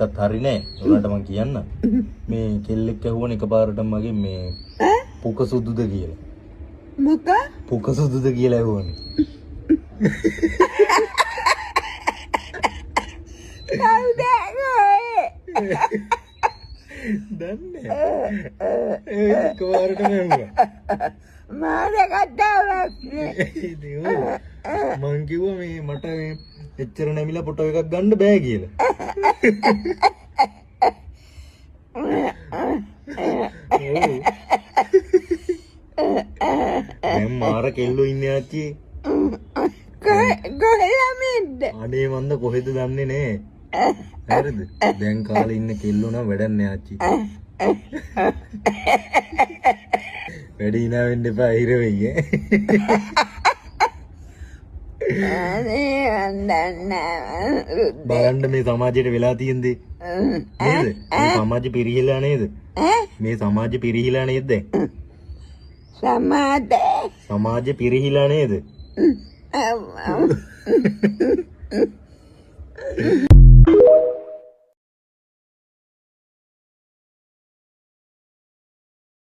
ඒකත් හරි නෑ. උනාට මං කියන්න. මේ කෙල්ලෙක් ඇහුවන එකපාරටම මගේ මේ පුක සුදුද කියලා. මොක? පුක සුදුද කියලා ඇහුවනේ. කවුද ඔය? දන්නේ. එකපාරටම ඇහුවා. මාර කතාවක් නේ. මං කිව්වා මේ මට මේ එච්චර නැමිලා ෆොටෝ එකක් ගන්න බෑ කියලා. දැන් මාර කෙල්ලෝ ඉන්නේ ආච්චි. කොහෙලමෙන්ද? අනේ මන්ද කොහෙද දන්නේ නෑ. හරිද? දැන් කාලේ ඉන්න කෙල්ලෝ නම් වැඩක් නෑ ආච්චි. වැඩි hina වෙන්න එපා හිර වෙයි ඈ. බලන්න මේ සමාජයට වෙලා තියෙන දේ නේද? මේ සමාජෙ පිරිහිලා නේද? මේ සමාජෙ පිරිහිලා නේද? සමාජේ සමාජෙ පිරිහිලා නේද?